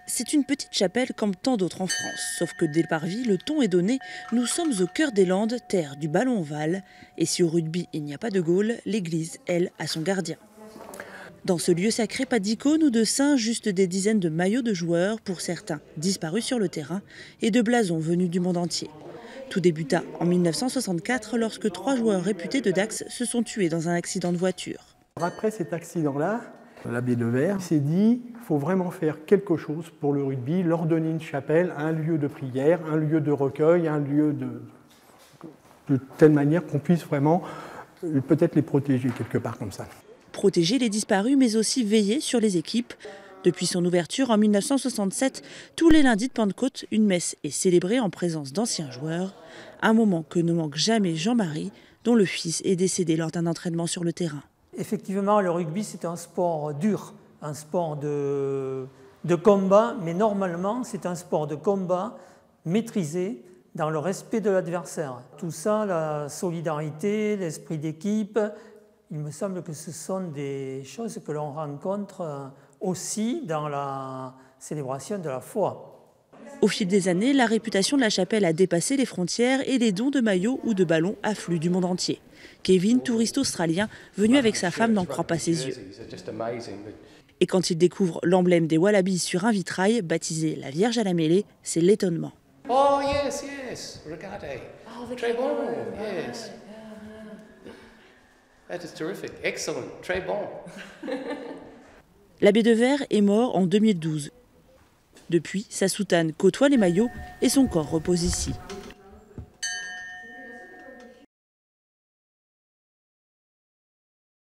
C'est une petite chapelle comme tant d'autres en France, sauf que dès le parvis, le ton est donné. Nous sommes au cœur des Landes, terre du ballon ovale. Et si au rugby il n'y a pas de goal, l'église, elle, a son gardien. Dans ce lieu sacré, pas d'icône ou de saint, juste des dizaines de maillots de joueurs, pour certains disparus sur le terrain, et de blasons venus du monde entier. Tout débuta en 1964 lorsque 3 joueurs réputés de Dax se sont tués dans un accident de voiture. Après cet accident-là, l'abbé Devers s'est dit qu'il faut vraiment faire quelque chose pour le rugby, leur donner une chapelle, un lieu de prière, un lieu de recueil, un lieu de telle manière qu'on puisse vraiment peut-être les protéger quelque part comme ça. Protéger les disparus, mais aussi veiller sur les équipes. Depuis son ouverture en 1967, tous les lundis de Pentecôte, une messe est célébrée en présence d'anciens joueurs. Un moment que ne manque jamais Jean-Marie, dont le fils est décédé lors d'un entraînement sur le terrain. Effectivement, le rugby, c'est un sport dur, un sport de combat, mais normalement, c'est un sport de combat maîtrisé dans le respect de l'adversaire. Tout ça, la solidarité, l'esprit d'équipe, il me semble que ce sont des choses que l'on rencontre aussi dans la célébration de la foi. Au fil des années, la réputation de la chapelle a dépassé les frontières et les dons de maillots ou de ballons affluent du monde entier. Kevin, touriste australien, venu avec sa femme, n'en croit pas ses yeux. Et quand il découvre l'emblème des Wallabies sur un vitrail, baptisé la Vierge à la mêlée, c'est l'étonnement. Oh yes, yes, regardez. Oh, très bon, yes. That is terrific, excellent, très bon. L'abbé Devers est mort en 2012. Depuis, sa soutane côtoie les maillots et son corps repose ici.